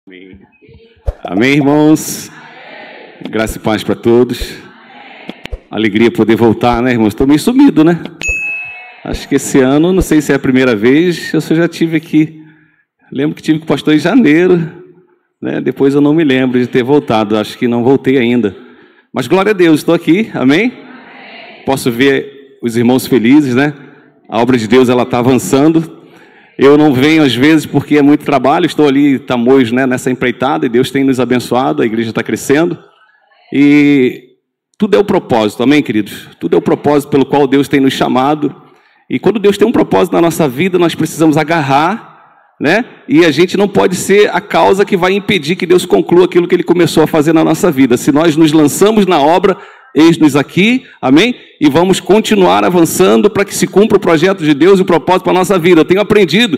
Amém. Amém, irmãos? Graça e paz para todos. Alegria poder voltar, né, irmãos? Estou meio sumido, né? Acho que esse ano, não sei se é a primeira vez, eu já tive aqui. Lembro que tive com o pastor em janeiro, né? Depois eu não me lembro de ter voltado, acho que não voltei ainda. Mas glória a Deus, estou aqui, amém? Posso ver os irmãos felizes, né? A obra de Deus, ela está avançando. Eu não venho às vezes porque é muito trabalho, estou ali, Tamoios, né, nessa empreitada, e Deus tem nos abençoado, a igreja está crescendo. E tudo é o propósito, amém, queridos? Tudo é o propósito pelo qual Deus tem nos chamado. E quando Deus tem um propósito na nossa vida, nós precisamos agarrar, né? E a gente não pode ser a causa que vai impedir que Deus conclua aquilo que Ele começou a fazer na nossa vida. Se nós nos lançamos na obra, eis-nos aqui, amém? E vamos continuar avançando para que se cumpra o projeto de Deus e o propósito para a nossa vida. Eu tenho aprendido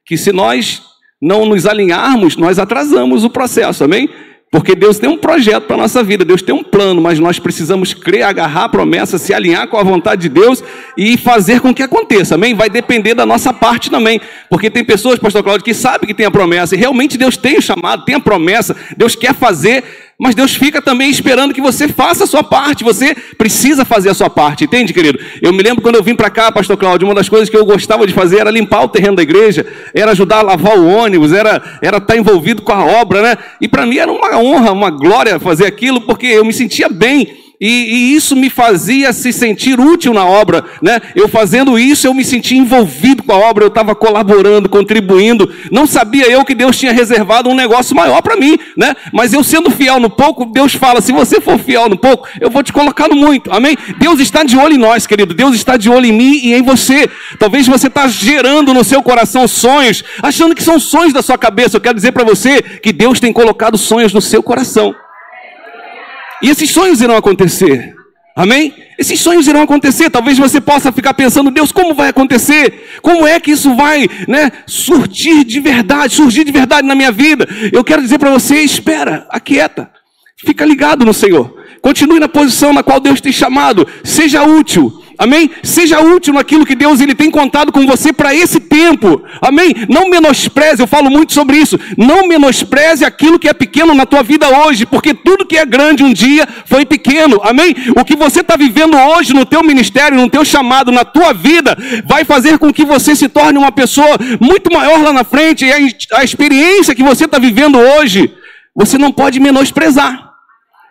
que se nós não nos alinharmos, nós atrasamos o processo, amém? Porque Deus tem um projeto para a nossa vida, Deus tem um plano, mas nós precisamos crer, agarrar a promessa, se alinhar com a vontade de Deus e fazer com que aconteça, amém? Vai depender da nossa parte também, porque tem pessoas, pastor Cláudio, que sabem que tem a promessa, e realmente Deus tem o chamado, tem a promessa, Deus quer fazer, mas Deus fica também esperando que você faça a sua parte, você precisa fazer a sua parte, entende, querido? Eu me lembro quando eu vim para cá, pastor Cláudio, uma das coisas que eu gostava de fazer era limpar o terreno da igreja, era ajudar a lavar o ônibus, era estar envolvido com a obra, né? E para mim era uma honra, uma glória fazer aquilo, porque eu me sentia bem, e isso me fazia se sentir útil na obra, né? Eu fazendo isso, eu me sentia envolvido com a obra, eu estava colaborando, contribuindo, não sabia eu que Deus tinha reservado um negócio maior para mim, né? Mas eu sendo fiel no pouco, Deus fala, se você for fiel no pouco, eu vou te colocar no muito, amém? Deus está de olho em nós, querido, Deus está de olho em mim e em você. Talvez você está gerando no seu coração sonhos, achando que são sonhos da sua cabeça. Eu quero dizer para você que Deus tem colocado sonhos no seu coração. E esses sonhos irão acontecer, amém? Esses sonhos irão acontecer, talvez você possa ficar pensando, Deus, como vai acontecer? Como é que isso vai, né, surgir de verdade na minha vida? Eu quero dizer para você, espera, aquieta, fica ligado no Senhor, continue na posição na qual Deus tem chamado, seja útil. Amém? Seja útil naquilo que Deus ele tem contado com você para esse tempo. Amém? Não menospreze, eu falo muito sobre isso. Não menospreze aquilo que é pequeno na tua vida hoje, porque tudo que é grande um dia foi pequeno. Amém? O que você está vivendo hoje no teu ministério, no teu chamado, na tua vida, vai fazer com que você se torne uma pessoa muito maior lá na frente. E a experiência que você está vivendo hoje, você não pode menosprezar,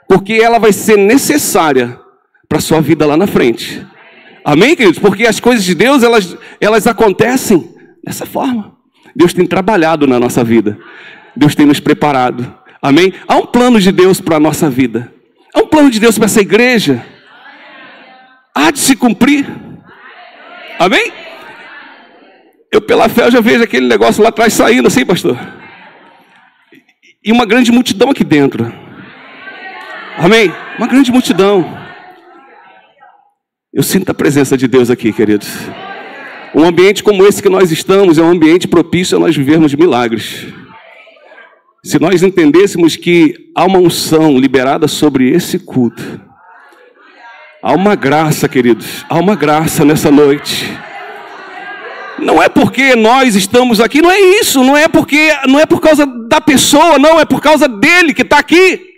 porque ela vai ser necessária para a sua vida lá na frente. Amém, queridos? Porque as coisas de Deus, elas acontecem dessa forma. Deus tem trabalhado na nossa vida. Deus tem nos preparado. Amém? Há um plano de Deus para a nossa vida. Há um plano de Deus para essa igreja. Há de se cumprir. Amém? Eu pela fé eu já vejo aquele negócio lá atrás saindo assim, pastor. E uma grande multidão aqui dentro. Amém? Uma grande multidão. Eu sinto a presença de Deus aqui, queridos. Um ambiente como esse que nós estamos é um ambiente propício a nós vivermos milagres. Se nós entendêssemos que há uma unção liberada sobre esse culto, há uma graça, queridos, há uma graça nessa noite. Não é porque nós estamos aqui, não é isso, não é por causa da pessoa, não, é por causa dele que está aqui.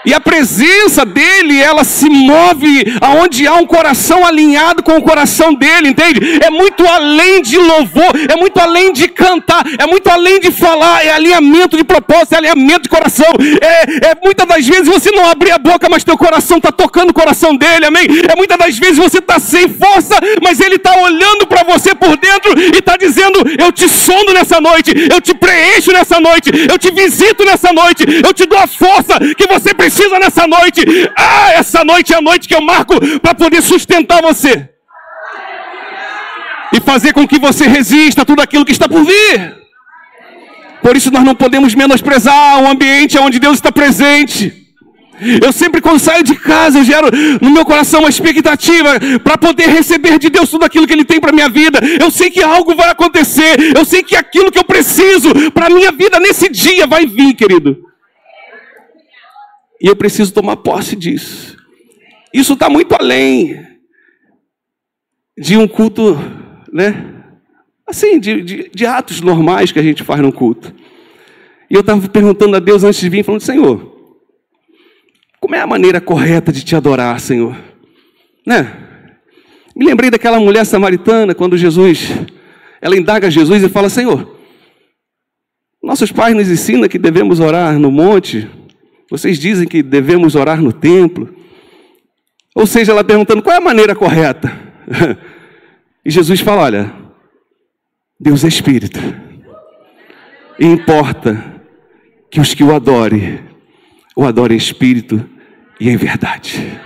E a presença dele, ela se move aonde há um coração alinhado com o coração dele, entende? É muito além de louvor, é muito além de cantar, é muito além de falar, é alinhamento de propósito, é alinhamento de coração. Muitas das vezes você não abrir a boca, mas teu coração está tocando o coração dele, amém? Muitas das vezes você está sem força, mas ele está olhando para você por dentro e está dizendo, eu te sondo nessa noite, eu te preencho nessa noite, eu te visito nessa noite, eu te dou a força que você precisa nessa noite. Essa noite é a noite que eu marco para poder sustentar você e fazer com que você resista a tudo aquilo que está por vir. Por isso nós não podemos menosprezar o ambiente onde Deus está presente. Eu sempre, quando saio de casa, eu gero no meu coração uma expectativa para poder receber de Deus tudo aquilo que Ele tem para a minha vida. Eu sei que algo vai acontecer, eu sei que aquilo que eu preciso para a minha vida nesse dia vai vir, querido. E eu preciso tomar posse disso. Isso está muito além de um culto, né? Assim, de atos normais que a gente faz no culto. E eu estava perguntando a Deus antes de vir, falando, Senhor, como é a maneira correta de te adorar, Senhor? Né? Me lembrei daquela mulher samaritana, quando ela indaga Jesus e fala, Senhor, nossos pais nos ensinam que devemos orar no monte, vocês dizem que devemos orar no templo. Ou seja, ela perguntando, qual é a maneira correta? E Jesus fala, olha, Deus é Espírito, e importa que os que o adorem em Espírito e em verdade.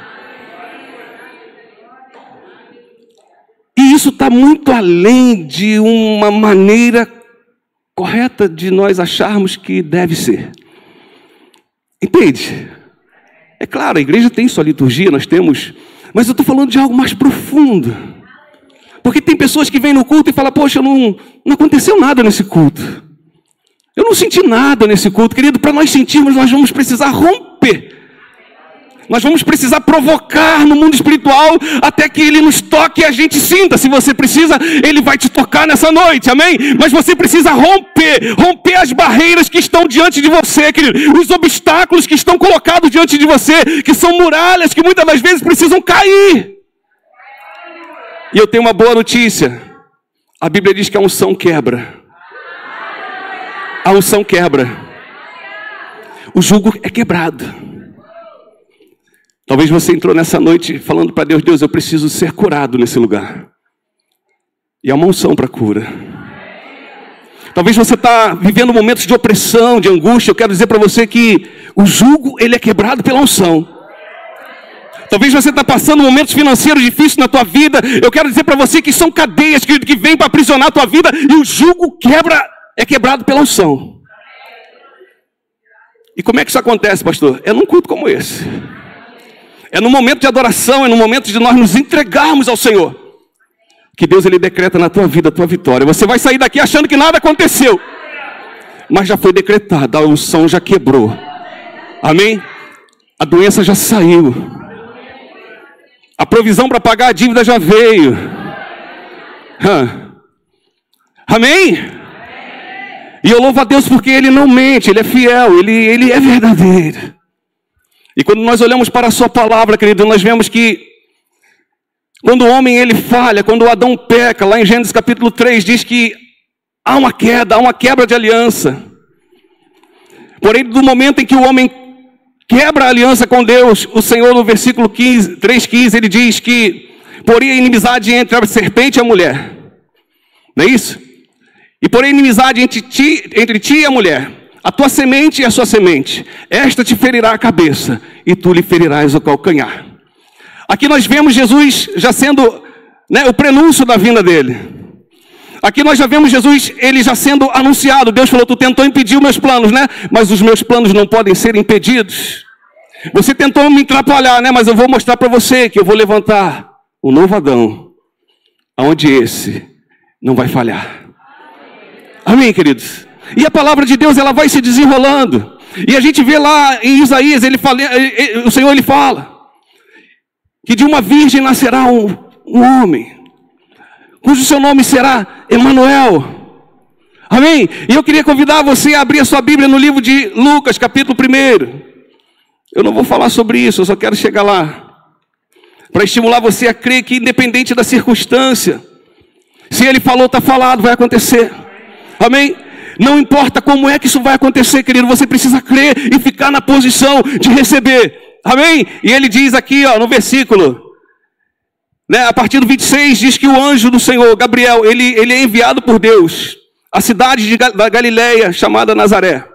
E isso está muito além de uma maneira correta de nós acharmos que deve ser. Entende? É claro, a igreja tem sua liturgia, nós temos, mas eu estou falando de algo mais profundo. Porque tem pessoas que vêm no culto e falam, poxa, não aconteceu nada nesse culto. Eu não senti nada nesse culto. Querido, para nós sentirmos, nós vamos precisar romper. Nós vamos precisar provocar no mundo espiritual até que Ele nos toque e a gente sinta. Se você precisa, Ele vai te tocar nessa noite, amém? Mas você precisa romper as barreiras que estão diante de você, querido. Os obstáculos que estão colocados diante de você, que são muralhas que muitas das vezes precisam cair. E eu tenho uma boa notícia. A Bíblia diz que a unção quebra. A unção quebra. O jugo é quebrado. Talvez você entrou nessa noite falando para Deus, Deus, eu preciso ser curado nesse lugar. E há uma unção para cura. Talvez você está vivendo momentos de opressão, de angústia. Eu quero dizer para você que o jugo, ele é quebrado pela unção. Talvez você está passando momentos financeiros difíceis na tua vida. Eu quero dizer para você que são cadeias que vêm para aprisionar a tua vida. E o jugo é quebrado pela unção. E como é que isso acontece, pastor? É num culto como esse. É no momento de adoração, é no momento de nós nos entregarmos ao Senhor, que Deus ele decreta na tua vida a tua vitória. Você vai sair daqui achando que nada aconteceu, mas já foi decretado, a unção já quebrou. Amém? A doença já saiu. A provisão para pagar a dívida já veio. Amém? E eu louvo a Deus porque Ele não mente, Ele é fiel, Ele é verdadeiro. E quando nós olhamos para a sua palavra, querido, nós vemos que quando o homem ele falha, quando o Adão peca, lá em Gênesis capítulo 3, diz que há uma queda, há uma quebra de aliança. Porém, do momento em que o homem quebra a aliança com Deus, o Senhor no versículo 3,15, ele diz que porém a inimizade entre a serpente e a mulher. Não é isso? E porém a inimizade entre ti e a mulher. A tua semente e a sua semente, esta te ferirá a cabeça, e tu lhe ferirás o calcanhar. Aqui nós vemos Jesus já sendo o prenúncio da vinda dele. Aqui nós já vemos Jesus, ele já sendo anunciado. Deus falou, tu tentou impedir os meus planos, né? Mas os meus planos não podem ser impedidos. Você tentou me atrapalhar, né? Mas eu vou mostrar para você que eu vou levantar um novo Adão, onde esse não vai falhar. Amém, queridos? E a palavra de Deus, ela vai se desenrolando. E a gente vê lá em Isaías, o Senhor ele fala que de uma virgem nascerá um homem, cujo seu nome será Emanuel. Amém? E eu queria convidar você a abrir a sua Bíblia no livro de Lucas, capítulo 1. Eu não vou falar sobre isso, eu só quero chegar lá para estimular você a crer que independente da circunstância, se ele falou, está falado, vai acontecer. Amém? Não importa como é que isso vai acontecer, querido, você precisa crer e ficar na posição de receber. Amém? E ele diz aqui, no versículo, a partir do 26, diz que o anjo do Senhor, Gabriel, ele é enviado por Deus à cidade da Galileia, chamada Nazaré.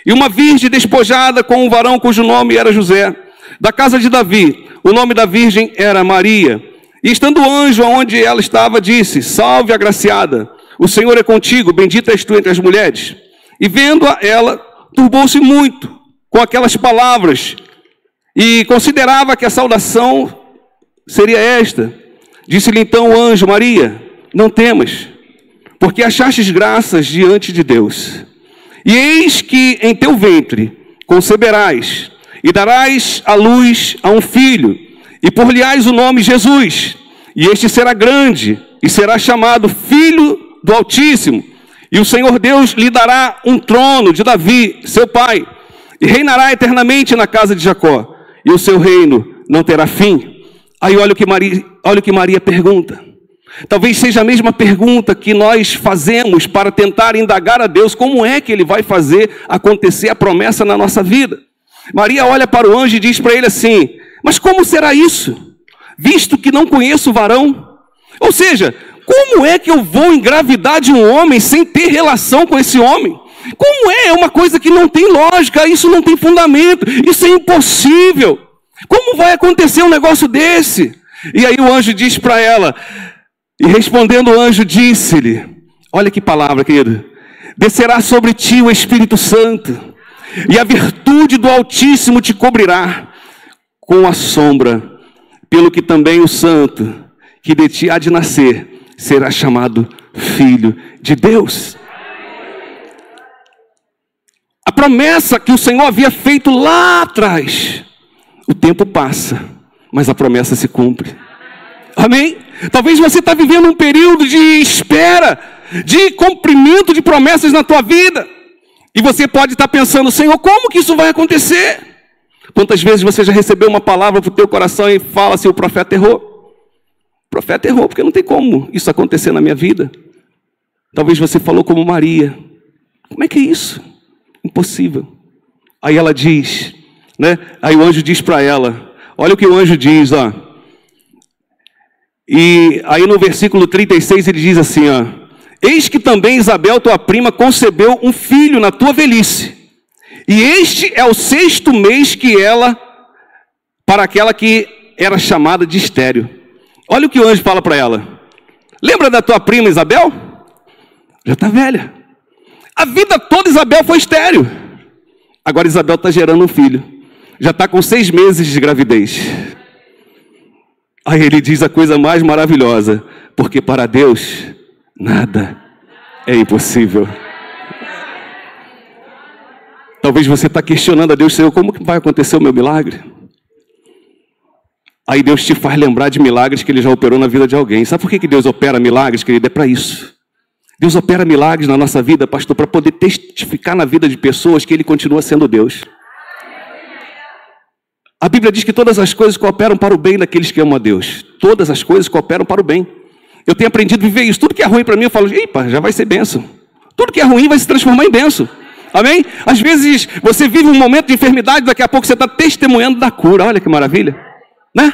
E uma virgem despojada com um varão cujo nome era José, da casa de Davi. O nome da virgem era Maria. E estando o anjo onde ela estava, disse, salve agraciada, o Senhor é contigo, bendita és tu entre as mulheres. E vendo-a, ela turbou-se muito com aquelas palavras e considerava que a saudação seria esta. Disse-lhe então o anjo, Maria, não temas, porque achastes graças diante de Deus. E eis que em teu ventre conceberás e darás à luz a um filho, e por-lhe-ás o nome Jesus. E este será grande e será chamado Filho do Altíssimo, E o Senhor Deus lhe dará um trono de Davi, seu pai, e reinará eternamente na casa de Jacó, e o seu reino não terá fim. Aí olha o que Maria pergunta. Talvez seja a mesma pergunta que nós fazemos para tentar indagar a Deus como é que Ele vai fazer acontecer a promessa na nossa vida. Maria olha para o anjo e diz para ele assim: mas como será isso, visto que não conheço o varão? Ou seja, como é que eu vou engravidar de um homem sem ter relação com esse homem? Como é? É uma coisa que não tem lógica, isso não tem fundamento, isso é impossível. Como vai acontecer um negócio desse? E aí o anjo diz para ela, e respondendo o anjo disse-lhe, olha que palavra, querido: descerá sobre ti o Espírito Santo, e a virtude do Altíssimo te cobrirá com a sombra, pelo que também o santo que de ti há de nascer será chamado Filho de Deus. A promessa que o Senhor havia feito lá atrás, o tempo passa, mas a promessa se cumpre. Amém? Talvez você está vivendo um período de espera, de cumprimento de promessas na tua vida. E você pode estar pensando: Senhor, como que isso vai acontecer? Quantas vezes você já recebeu uma palavra para o teu coração e fala assim: o profeta errou. O profeta errou, porque não tem como isso acontecer na minha vida. Talvez você falou como Maria: como é que é isso? Impossível. Aí ela diz, né? Aí o anjo diz para ela, olha o que o anjo diz, ó. E aí no versículo 36 ele diz assim, ó: eis que também Isabel, tua prima, concebeu um filho na tua velhice, e este é o 6º mês que ela, para aquela que era chamada de estéril. Olha o que o anjo fala para ela: lembra da tua prima Isabel? Já está velha. A vida toda Isabel foi estéril. Agora Isabel está gerando um filho. Já está com 6 meses de gravidez. Aí ele diz a coisa mais maravilhosa: porque para Deus nada é impossível. Talvez você está questionando a Deus: Senhor, como que vai acontecer o meu milagre? Aí Deus te faz lembrar de milagres que Ele já operou na vida de alguém. Sabe por que Deus opera milagres, querido? É para isso. Deus opera milagres na nossa vida, pastor, para poder testificar na vida de pessoas que Ele continua sendo Deus. A Bíblia diz que todas as coisas cooperam para o bem daqueles que amam a Deus. Todas as coisas cooperam para o bem. Eu tenho aprendido a viver isso. Tudo que é ruim para mim, eu falo: epa, já vai ser bênção. Tudo que é ruim vai se transformar em bênção. Amém? Às vezes você vive um momento de enfermidade, daqui a pouco você está testemunhando da cura. Olha que maravilha, né?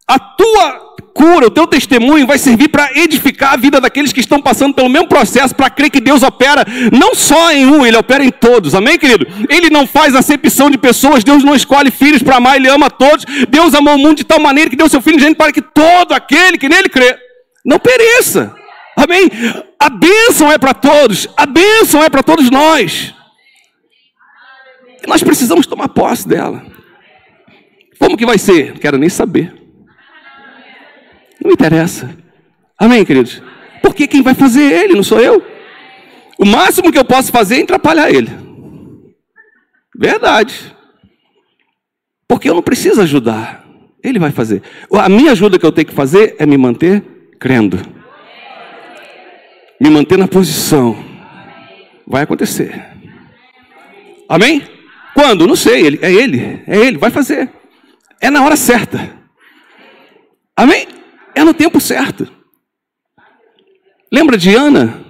A tua cura, o teu testemunho vai servir para edificar a vida daqueles que estão passando pelo mesmo processo, para crer que Deus opera não só em um, Ele opera em todos. Amém, querido? Ele não faz acepção de pessoas. Deus não escolhe filhos para amar, Ele ama a todos. Deus amou o mundo de tal maneira que deu seu Filho gente para que todo aquele que nele crê não pereça. Amém? A bênção é para todos. A bênção é para todos nós. E nós precisamos tomar posse dela. Como que vai ser? Não quero nem saber. Não me interessa. Amém, queridos? Porque quem vai fazer é Ele, não sou eu. O máximo que eu posso fazer é atrapalhar Ele. Verdade. Porque eu não preciso ajudar. Ele vai fazer. A minha ajuda que eu tenho que fazer é me manter crendo. Me manter na posição. Vai acontecer. Amém? Quando? Não sei. É Ele. Vai fazer. É na hora certa. Amém? É no tempo certo. Lembra de Ana?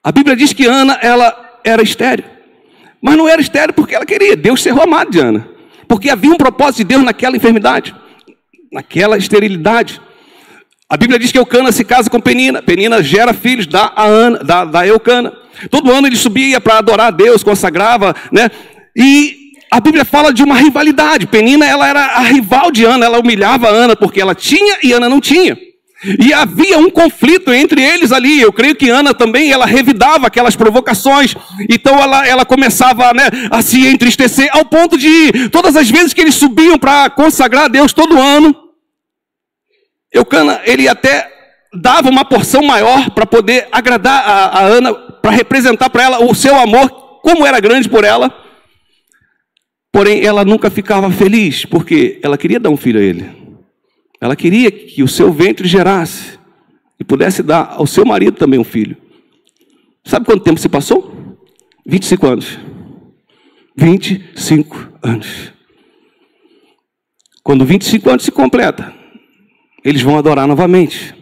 A Bíblia diz que Ana, ela era estéril. Mas não era estéril porque ela queria. Deus cerrou a mão de Ana. Porque havia um propósito de Deus naquela enfermidade. Naquela esterilidade. A Bíblia diz que Eucana se casa com Penina. Penina gera filhos da Eucana. Todo ano ele subia para adorar a Deus, consagrava, né? E a Bíblia fala de uma rivalidade. Penina, ela era a rival de Ana, ela humilhava Ana porque ela tinha e Ana não tinha. E havia um conflito entre eles ali. Eu creio que Ana também, ela revidava aquelas provocações. Então ela começava, né, a se entristecer, ao ponto de, todas as vezes que eles subiam para consagrar a Deus todo ano, Eucana, ele até dava uma porção maior para poder agradar a Ana, para representar para ela o seu amor, como era grande por ela. Porém, ela nunca ficava feliz, porque ela queria dar um filho a ele. Ela queria que o seu ventre gerasse e pudesse dar ao seu marido também um filho. Sabe quanto tempo se passou? 25 anos. 25 anos. Quando 25 anos se completa, eles vão adorar novamente.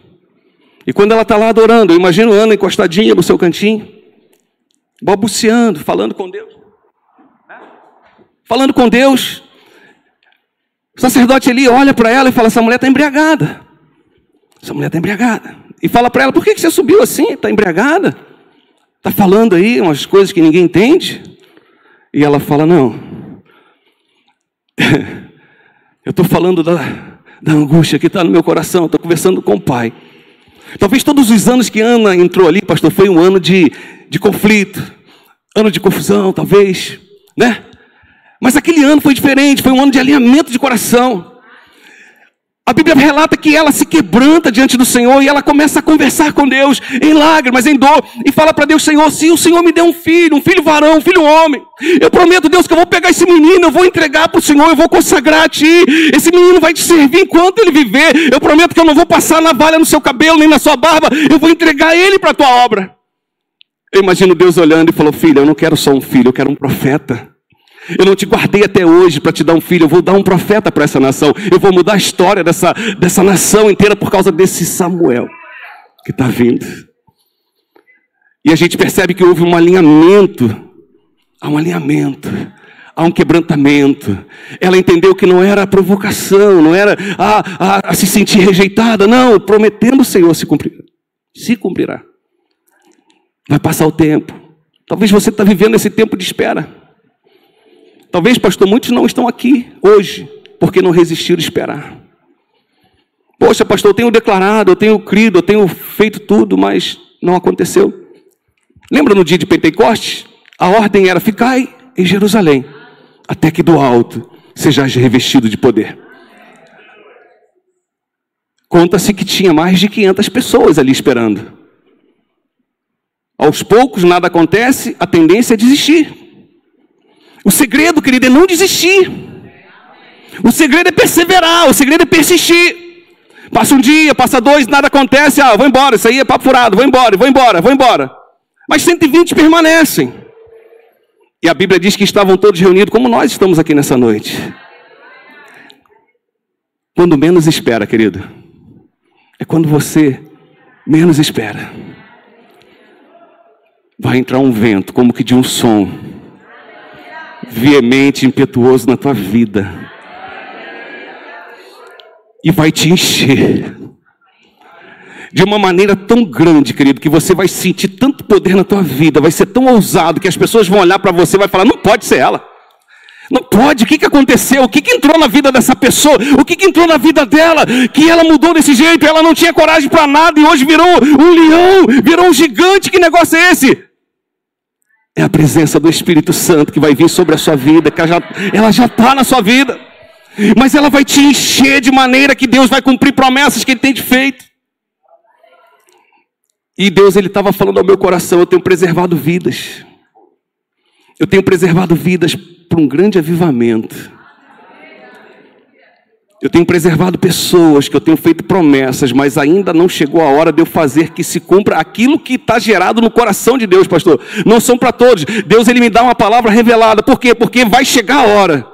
E quando ela está lá adorando, eu imagino Ana encostadinha no seu cantinho, balbuciando, falando com Deus. Falando com Deus. O sacerdote ali olha para ela e fala, essa mulher está embriagada. Essa mulher está embriagada. E fala para ela, por que você subiu assim? Está embriagada? Está falando aí umas coisas que ninguém entende? E ela fala, não. Eu estou falando da angústia que está no meu coração. Estou conversando com o Pai. Talvez todos os anos que Ana entrou ali, pastor, foi um ano de conflito. Ano de confusão, talvez. Né? Mas aquele ano foi diferente. Foi um ano de alinhamento de coração. A Bíblia relata que ela se quebranta diante do Senhor e ela começa a conversar com Deus em lágrimas, em dor, e fala para Deus, Senhor, se o Senhor me der um filho varão, um filho homem, eu prometo, Deus, que eu vou pegar esse menino, eu vou entregar para o Senhor, eu vou consagrar a Ti, esse menino vai te servir enquanto ele viver, eu prometo que eu não vou passar navalha no seu cabelo, nem na sua barba, eu vou entregar ele para a Tua obra. Eu imagino Deus olhando e falou, filho, eu não quero só um filho, eu quero um profeta. Eu não te guardei até hoje para te dar um filho, eu vou dar um profeta para essa nação. Eu vou mudar a história dessa nação inteira por causa desse Samuel que está vindo. E a gente percebe que houve um alinhamento, há um quebrantamento. Ela entendeu que não era a provocação, não era a se sentir rejeitada, não, prometendo o Senhor se cumprirá. Vai passar o tempo. Talvez você está vivendo esse tempo de espera. Talvez, pastor, muitos não estão aqui hoje, porque não resistiram a esperar. Poxa, pastor, eu tenho declarado, eu tenho crido, eu tenho feito tudo, mas não aconteceu. Lembra no dia de Pentecostes? A ordem era, ficai em Jerusalém, até que do alto sejais revestido de poder. Conta-se que tinha mais de 500 pessoas ali esperando. Aos poucos nada acontece, a tendência é desistir. O segredo, querido, é não desistir. O segredo é perseverar, o segredo é persistir. Passa um dia, passa dois, nada acontece, vou embora, isso aí é papo furado, vou embora. Mas 120 permanecem. E a Bíblia diz que estavam todos reunidos como nós estamos aqui nessa noite. Quando menos espera, querido, é quando você menos espera. Vai entrar um vento, como que de um som veemente, impetuoso na tua vida, e vai te encher de uma maneira tão grande, querido, que você vai sentir tanto poder na tua vida, vai ser tão ousado que as pessoas vão olhar para você e vai falar, não pode ser ela, não pode, o que aconteceu, o que entrou na vida dessa pessoa, o que entrou na vida dela, que ela mudou desse jeito, ela não tinha coragem para nada e hoje virou um leão, virou um gigante, que negócio é esse? É a presença do Espírito Santo que vai vir sobre a sua vida, que ela já está na sua vida. Mas ela vai te encher de maneira que Deus vai cumprir promessas que Ele tem te feito. E Deus, Ele estava falando ao meu coração, eu tenho preservado vidas. Eu tenho preservado vidas para um grande avivamento. Eu tenho preservado pessoas, que eu tenho feito promessas, mas ainda não chegou a hora de eu fazer que se cumpra aquilo que está gerado no coração de Deus, pastor. Não são para todos. Deus, Ele me dá uma palavra revelada. Por quê? Porque vai chegar a hora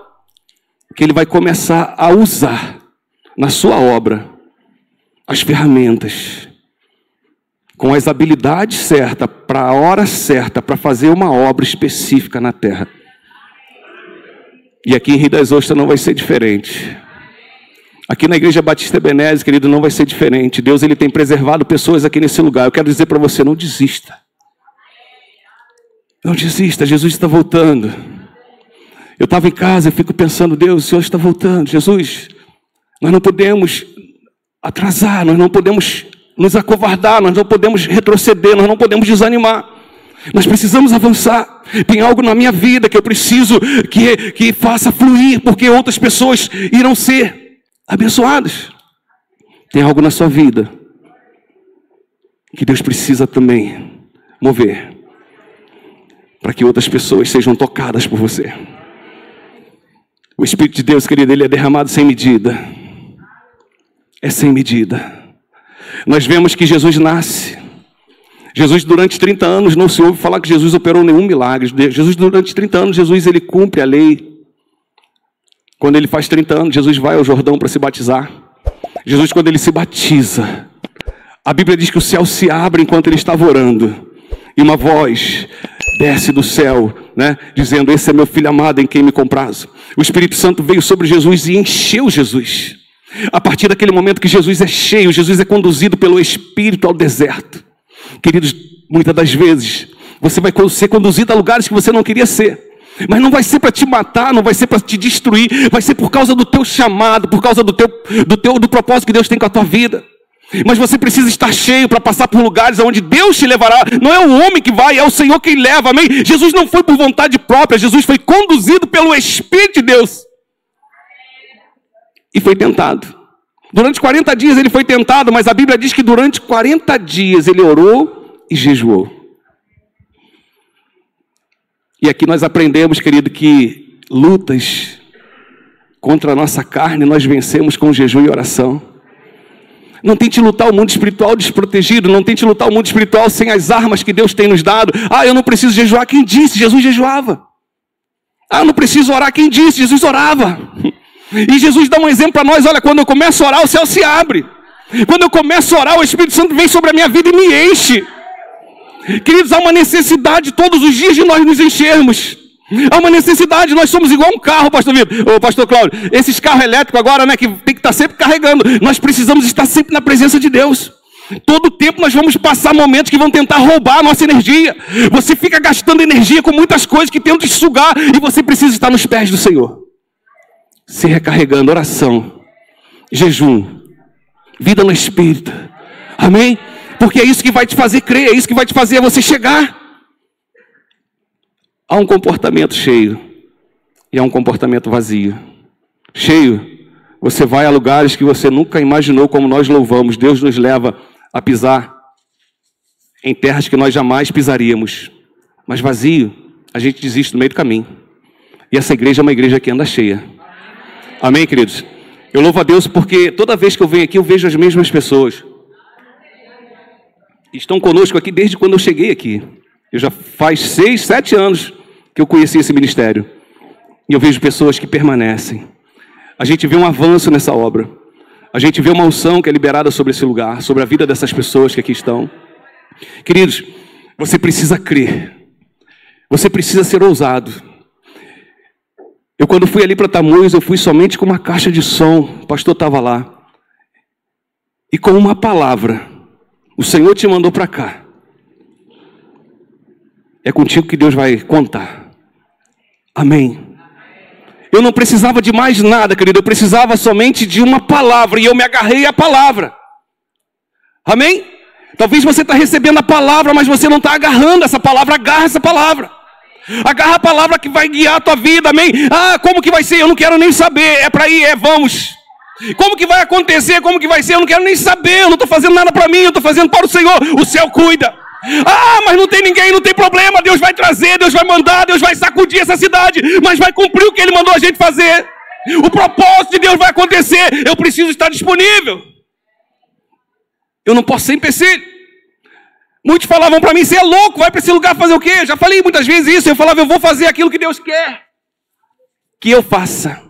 que Ele vai começar a usar na sua obra as ferramentas, com as habilidades certas, para a hora certa, para fazer uma obra específica na terra. E aqui em Rio das Ostras não vai ser diferente. Aqui na Igreja Batista Ebenezer, querido, não vai ser diferente. Deus, Ele tem preservado pessoas aqui nesse lugar. Eu quero dizer para você, não desista. Não desista, Jesus está voltando. Eu estava em casa, eu fico pensando, Deus, o Senhor está voltando. Jesus, nós não podemos atrasar, nós não podemos nos acovardar, nós não podemos retroceder, nós não podemos desanimar. Nós precisamos avançar. Tem algo na minha vida que eu preciso que faça fluir, porque outras pessoas irão ser abençoados. Tem algo na sua vida que Deus precisa também mover para que outras pessoas sejam tocadas por você. O Espírito de Deus, querido, Ele é derramado sem medida. É sem medida. Nós vemos que Jesus nasce. Jesus, durante 30 anos, não se ouve falar que Jesus operou nenhum milagre. Jesus, durante 30 anos, Jesus ele cumpre a lei. Quando ele faz 30 anos, Jesus vai ao Jordão para se batizar. Jesus, quando ele se batiza, a Bíblia diz que o céu se abre enquanto ele estava orando. E uma voz desce do céu, né, dizendo: esse é meu filho amado em quem me comprazo. O Espírito Santo veio sobre Jesus e encheu Jesus. A partir daquele momento que Jesus é cheio, Jesus é conduzido pelo Espírito ao deserto. Queridos, muitas das vezes você vai ser conduzido a lugares que você não queria ser. Mas não vai ser para te matar, não vai ser para te destruir, vai ser por causa do teu chamado, por causa do propósito que Deus tem com a tua vida. Mas você precisa estar cheio para passar por lugares onde Deus te levará. Não é o homem que vai, é o Senhor quem leva, amém? Jesus não foi por vontade própria, Jesus foi conduzido pelo Espírito de Deus. E foi tentado. Durante 40 dias ele foi tentado, mas a Bíblia diz que durante 40 dias ele orou e jejuou. E aqui nós aprendemos, querido, que lutas contra a nossa carne nós vencemos com jejum e oração. Não tente lutar o mundo espiritual desprotegido, não tente lutar o mundo espiritual sem as armas que Deus tem nos dado. Ah, eu não preciso jejuar. Quem disse? Jesus jejuava. Ah, eu não preciso orar. Quem disse? Jesus orava. E Jesus dá um exemplo para nós: olha, quando eu começo a orar, o céu se abre. Quando eu começo a orar, o Espírito Santo vem sobre a minha vida e me enche. Queridos, há uma necessidade todos os dias de nós nos enchermos. Há uma necessidade, nós somos igual um carro, pastor Vitor, ô pastor Cláudio. Esses carros elétricos agora, né, que tem que estar sempre carregando. Nós precisamos estar sempre na presença de Deus. Todo tempo nós vamos passar momentos que vão tentar roubar a nossa energia. Você fica gastando energia com muitas coisas que tentam te sugar, e você precisa estar nos pés do Senhor, se recarregando. Oração, jejum, vida no Espírito, amém? Porque é isso que vai te fazer crer, é isso que vai te fazer você chegar. Há um comportamento cheio e há um comportamento vazio. Cheio, você vai a lugares que você nunca imaginou, como nós louvamos. Deus nos leva a pisar em terras que nós jamais pisaríamos. Mas vazio, a gente desiste no meio do caminho. E essa igreja é uma igreja que anda cheia. Amém, queridos? Eu louvo a Deus porque toda vez que eu venho aqui eu vejo as mesmas pessoas. Estão conosco aqui desde quando eu cheguei aqui. Eu já faz 6, 7 anos que eu conheci esse ministério. E eu vejo pessoas que permanecem. A gente vê um avanço nessa obra. A gente vê uma unção que é liberada sobre esse lugar, sobre a vida dessas pessoas que aqui estão. Queridos, você precisa crer. Você precisa ser ousado. Eu quando fui ali para Tamoios, eu fui somente com uma caixa de som. O pastor estava lá. E com uma palavra. O Senhor te mandou para cá. É contigo que Deus vai contar. Amém. Eu não precisava de mais nada, querido. Eu precisava somente de uma palavra. E eu me agarrei à palavra. Amém? Talvez você está recebendo a palavra, mas você não está agarrando essa palavra. Agarra essa palavra. Agarra a palavra que vai guiar a tua vida. Amém? Ah, como que vai ser? Eu não quero nem saber. É para ir, vamos. Como que vai acontecer? Como que vai ser? Eu não quero nem saber. Eu não estou fazendo nada para mim. Eu estou fazendo para o Senhor. O céu cuida. Ah, mas não tem ninguém, não tem problema. Deus vai trazer, Deus vai mandar, Deus vai sacudir essa cidade, mas vai cumprir o que Ele mandou a gente fazer. O propósito de Deus vai acontecer. Eu preciso estar disponível. Eu não posso ser empecilho. Muitos falavam para mim: você é louco, vai para esse lugar fazer o quê? Já falei muitas vezes isso. Eu falava: eu vou fazer aquilo que Deus quer que eu faça.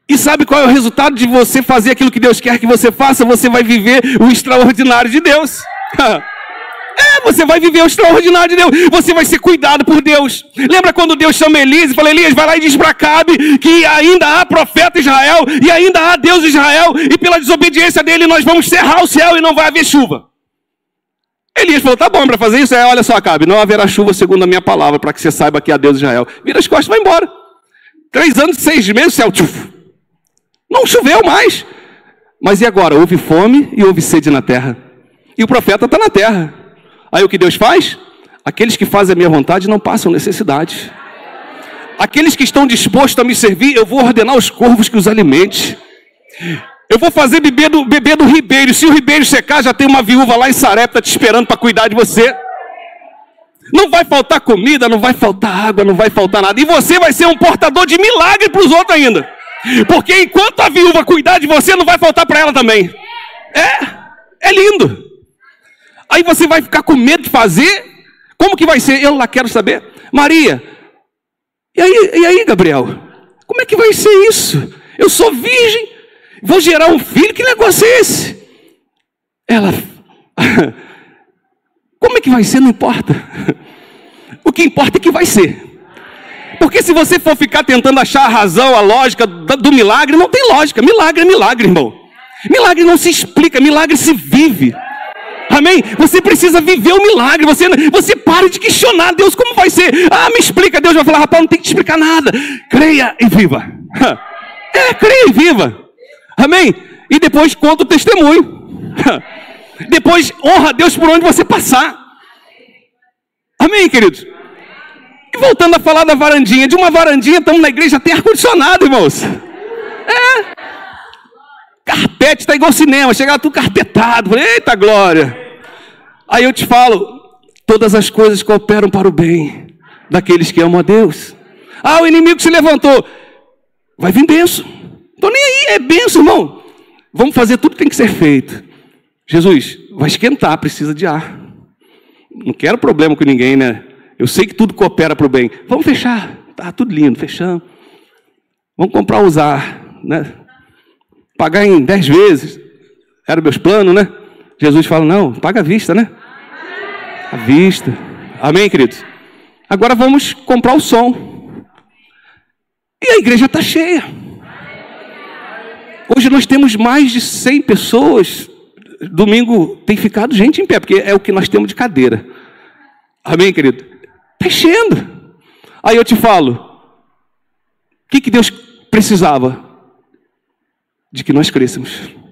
E sabe qual é o resultado de você fazer aquilo que Deus quer que você faça? Você vai viver o extraordinário de Deus. Você vai viver o extraordinário de Deus. Você vai ser cuidado por Deus. Lembra quando Deus chama Elias e fala: Elias, vai lá e diz para Acabe que ainda há profeta Israel e ainda há Deus Israel, e pela desobediência dele nós vamos cerrar o céu e não vai haver chuva. Elias falou: tá bom, para fazer isso, olha só, Acabe, não haverá chuva segundo a minha palavra, para que você saiba que há Deus Israel. Vira as costas e vai embora. 3 anos e 6 meses, céu, tchuf. Não choveu mais. Mas e agora? Houve fome e houve sede na terra. E o profeta está na terra. Aí o que Deus faz? Aqueles que fazem a minha vontade não passam necessidade. Aqueles que estão dispostos a me servir, eu vou ordenar aos corvos que os alimente. Eu vou fazer beber do ribeiro. Se o ribeiro secar, já tem uma viúva lá em Sarepta te esperando para cuidar de você. Não vai faltar comida, não vai faltar água, não vai faltar nada. E você vai ser um portador de milagre para os outros ainda. Porque enquanto a viúva cuidar de você, não vai faltar para ela também. É lindo. Aí você vai ficar com medo de fazer? Como que vai ser? Eu lá quero saber. Maria, e aí, Gabriel? Como é que vai ser isso? Eu sou virgem, vou gerar um filho, que negócio é esse? Ela, como é que vai ser? Não importa. O que importa é que vai ser. Porque se você for ficar tentando achar a razão, a lógica do milagre, não tem lógica. Milagre é milagre, irmão. Milagre não se explica, milagre se vive. Amém? Você precisa viver o milagre. Você para de questionar Deus, como vai ser? Ah, me explica. Deus vai falar, rapaz, não tem que te explicar nada. Creia e viva. Creia e viva. Amém? E depois conta o testemunho. Depois honra a Deus por onde você passar. Amém, queridos? E voltando a falar da varandinha. De uma varandinha, estamos na igreja, tem ar-condicionado, irmãos. Carpete, está igual cinema. Chega tudo carpetado. Eita glória. Aí eu te falo, todas as coisas cooperam para o bem daqueles que amam a Deus. Ah, o inimigo se levantou. Vai vir bênção. Estou nem aí, é bênção, irmão. Vamos fazer tudo que tem que ser feito. Jesus, vai esquentar, precisa de ar. Não quero problema com ninguém, né? Eu sei que tudo coopera para o bem. Vamos fechar. Tá tudo lindo, fechamos. Vamos comprar usar, né? Pagar em 10 vezes. Era meus planos, né? Jesus fala, não, paga à vista, né? À vista. Amém, queridos? Agora vamos comprar o som. E a igreja está cheia. Hoje nós temos mais de 100 pessoas. Domingo tem ficado gente em pé, porque é o que nós temos de cadeira. Amém, querido? Está enchendo. Aí eu te falo, o que Deus precisava? De que nós crescêssemos.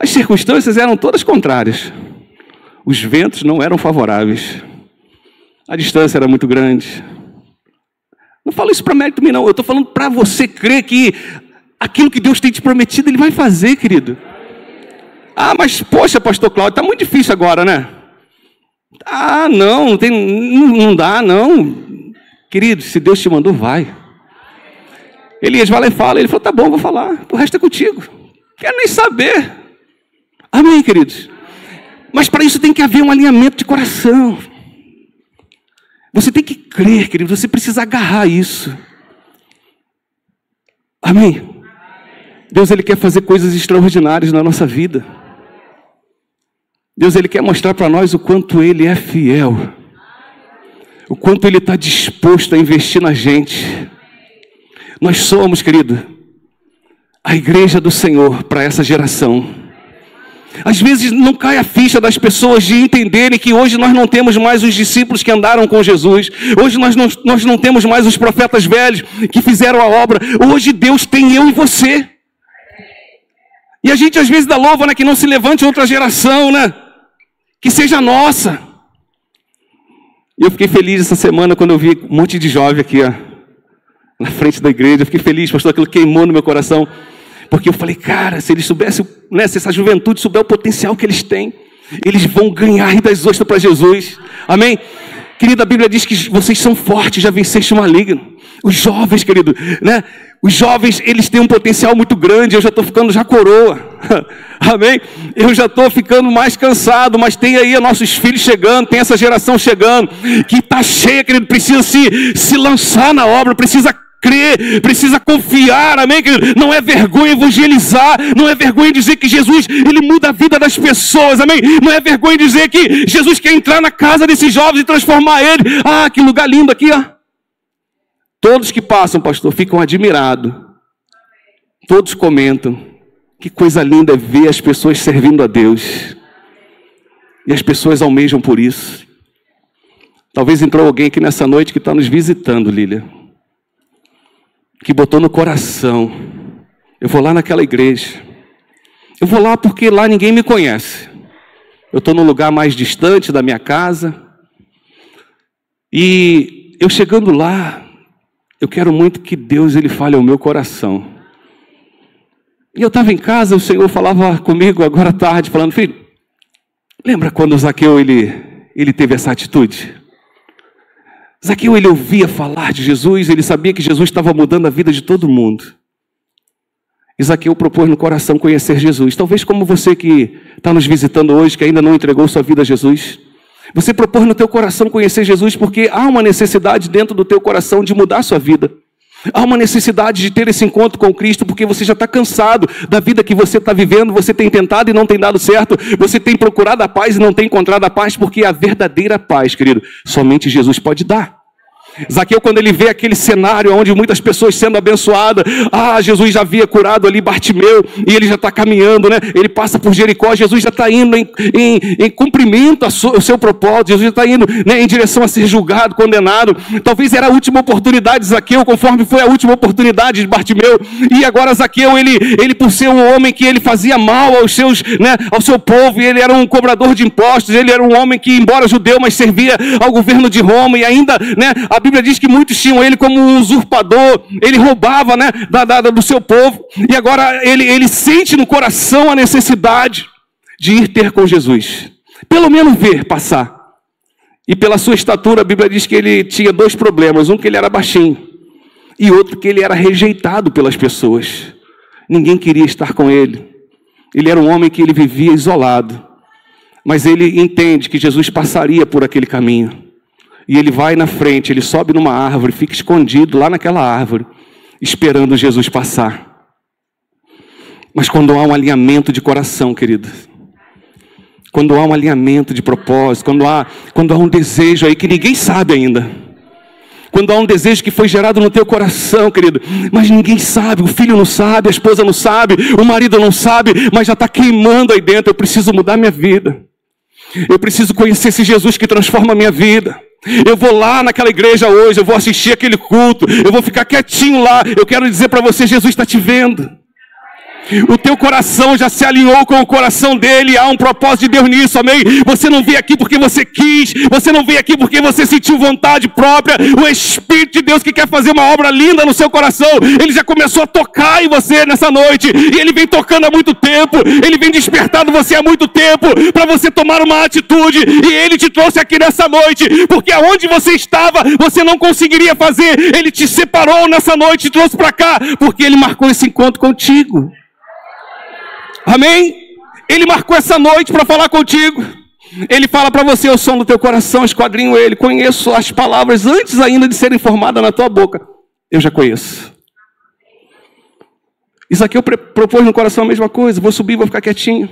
As circunstâncias eram todas contrárias. Os ventos não eram favoráveis. A distância era muito grande. Não falo isso para mérito mim, não. Eu estou falando para você crer que aquilo que Deus tem te prometido, Ele vai fazer, querido. Ah, mas poxa, pastor Cláudio, está muito difícil agora, né? Ah, não dá, não. Querido, se Deus te mandou, vai. Elias vai lá e fala. Ele falou, tá bom, vou falar. O resto é contigo. Quero nem saber. Amém, queridos? Mas para isso tem que haver um alinhamento de coração. Você tem que crer, querido. Você precisa agarrar isso. Amém? Deus, Ele quer fazer coisas extraordinárias na nossa vida. Deus, Ele quer mostrar para nós o quanto Ele é fiel. O quanto Ele está disposto a investir na gente. Nós somos, querido, a igreja do Senhor para essa geração. Às vezes não cai a ficha das pessoas de entenderem que hoje nós não temos mais os discípulos que andaram com Jesus. Hoje nós não temos mais os profetas velhos que fizeram a obra. Hoje Deus tem eu e você. E a gente às vezes dá louva, né, que não se levante outra geração, né? Que seja nossa. E eu fiquei feliz essa semana quando eu vi um monte de jovem aqui, ó, na frente da igreja. Eu fiquei feliz, pastor, aquilo queimou no meu coração. Porque eu falei, cara, se eles soubessem, né, se essa juventude souber o potencial que eles têm, eles vão ganhar e das ostras para Jesus. Amém? Querido, a Bíblia diz que vocês são fortes, já venceste o maligno. Os jovens, querido, né? Os jovens, eles têm um potencial muito grande. Eu já estou ficando já coroa. Amém? Eu já estou ficando mais cansado, mas tem aí nossos filhos chegando, tem essa geração chegando, que está cheia, querido, precisa se lançar na obra, precisa crer, precisa confiar, amém, querido? Não é vergonha evangelizar, não é vergonha dizer que Jesus, Ele muda a vida das pessoas, amém? Não é vergonha dizer que Jesus quer entrar na casa desses jovens e transformar ele. Ah, que lugar lindo aqui, ó. Todos que passam, pastor, ficam admirados. Todos comentam. Que coisa linda é ver as pessoas servindo a Deus. E as pessoas almejam por isso. Talvez entrou alguém aqui nessa noite que está nos visitando, Lília, que botou no coração, eu vou lá naquela igreja. Eu vou lá porque lá ninguém me conhece. Eu estou num lugar mais distante da minha casa. E eu chegando lá, eu quero muito que Deus, Ele fale ao meu coração. E eu estava em casa, o Senhor falava comigo agora à tarde, falando, filho, lembra quando o Zaqueu, ele teve essa atitude? Zaqueu, ele ouvia falar de Jesus, ele sabia que Jesus estava mudando a vida de todo mundo. E Zaqueu propôs no coração conhecer Jesus. Talvez como você que está nos visitando hoje, que ainda não entregou sua vida a Jesus. Você propôs no teu coração conhecer Jesus porque há uma necessidade dentro do teu coração de mudar a sua vida. Há uma necessidade de ter esse encontro com Cristo porque você já está cansado da vida que você está vivendo. Você tem tentado e não tem dado certo. Você tem procurado a paz e não tem encontrado a paz, porque a verdadeira paz, querido, somente Jesus pode dar. Zaqueu, quando ele vê aquele cenário onde muitas pessoas sendo abençoadas, Jesus já havia curado ali Bartimeu, e ele já está caminhando, né? Ele passa por Jericó, Jesus já está indo em cumprimento ao seu propósito, Jesus já está indo, né, em direção a ser julgado, condenado. Talvez era a última oportunidade de Zaqueu, conforme foi a última oportunidade de Bartimeu, e agora Zaqueu, ele por ser um homem que ele fazia mal aos seus, né, ao seu povo, e ele era um cobrador de impostos, ele era um homem que, embora judeu, mas servia ao governo de Roma, e ainda, né, a Bíblia diz que muitos tinham ele como um usurpador, ele roubava, né, do seu povo, e agora ele sente no coração a necessidade de ir ter com Jesus, pelo menos ver passar. E pela sua estatura, a Bíblia diz que ele tinha dois problemas, um que ele era baixinho, e outro que ele era rejeitado pelas pessoas, ninguém queria estar com ele. Ele era um homem que ele vivia isolado, mas ele entende que Jesus passaria por aquele caminho. E ele vai na frente, ele sobe numa árvore, fica escondido lá naquela árvore, esperando Jesus passar. Mas quando há um alinhamento de coração, querido, quando há um alinhamento de propósito, quando há um desejo aí que ninguém sabe ainda, quando há um desejo que foi gerado no teu coração, querido, mas ninguém sabe, o filho não sabe, a esposa não sabe, o marido não sabe, mas já está queimando aí dentro. Eu preciso mudar minha vida, eu preciso conhecer esse Jesus que transforma a minha vida. Eu vou lá naquela igreja hoje, eu vou assistir aquele culto, eu vou ficar quietinho lá. Eu quero dizer para você, Jesus está te vendo. O teu coração já se alinhou com o coração dele. Há um propósito de Deus nisso, amém? Você não veio aqui porque você quis, você não veio aqui porque você sentiu vontade própria. O Espírito de Deus que quer fazer uma obra linda no seu coração, ele já começou a tocar em você nessa noite, e ele vem tocando há muito tempo, ele vem despertando você há muito tempo, para você tomar uma atitude, e ele te trouxe aqui nessa noite, porque aonde você estava, você não conseguiria fazer. Ele te separou nessa noite, te trouxe para cá, porque ele marcou esse encontro contigo. Amém? Ele marcou essa noite para falar contigo. Ele fala para você o som do teu coração, esquadrinho ele. Conheço as palavras antes ainda de serem formadas na tua boca. Eu já conheço. Zaqueu propôs no coração a mesma coisa. Vou subir, vou ficar quietinho.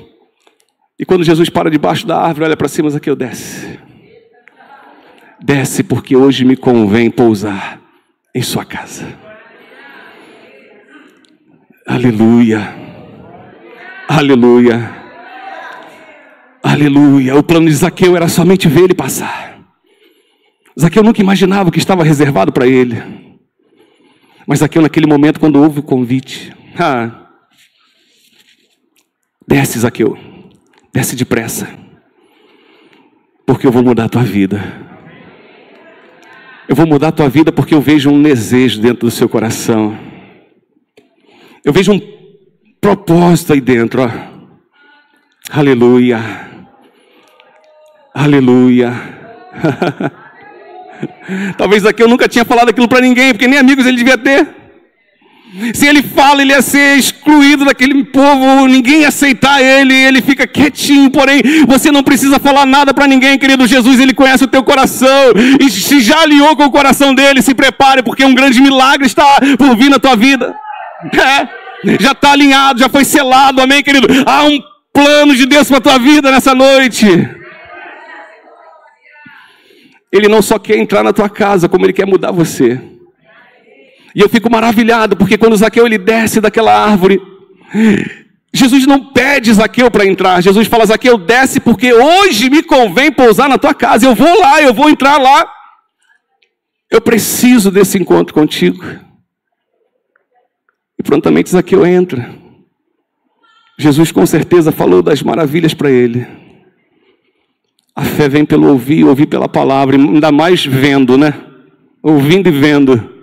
E quando Jesus para debaixo da árvore, olha para cima, Zaqueu, desce. Desce, porque hoje me convém pousar em sua casa. Aleluia. Aleluia, aleluia. O plano de Zaqueu era somente ver ele passar. Zaqueu nunca imaginava o que estava reservado para ele. Mas Zaqueu, naquele momento, quando houve o convite, desce, Zaqueu, desce depressa, porque eu vou mudar a tua vida. Eu vou mudar a tua vida porque eu vejo um desejo dentro do seu coração. Eu vejo um propósito aí dentro, ó. Aleluia, aleluia. Talvez aqui eu nunca tinha falado aquilo para ninguém, porque nem amigos ele devia ter. Se ele fala, ele ia ser excluído daquele povo, ninguém ia aceitar ele, ele fica quietinho. Porém, você não precisa falar nada para ninguém, querido. Jesus, ele conhece o teu coração, e se já alinhou com o coração dele, se prepare, porque um grande milagre está por vir na tua vida. Já está alinhado, já foi selado, amém, querido? Há um plano de Deus para a tua vida nessa noite. Ele não só quer entrar na tua casa, como ele quer mudar você. E eu fico maravilhado, porque quando Zaqueu ele desce daquela árvore, Jesus não pede Zaqueu para entrar. Jesus fala, Zaqueu, desce, porque hoje me convém pousar na tua casa. Eu vou lá, eu vou entrar lá. Eu preciso desse encontro contigo. E prontamente Zaqueu entra. Jesus com certeza falou das maravilhas para ele. A fé vem pelo ouvir, ouvir pela palavra, ainda mais vendo, né? Ouvindo e vendo.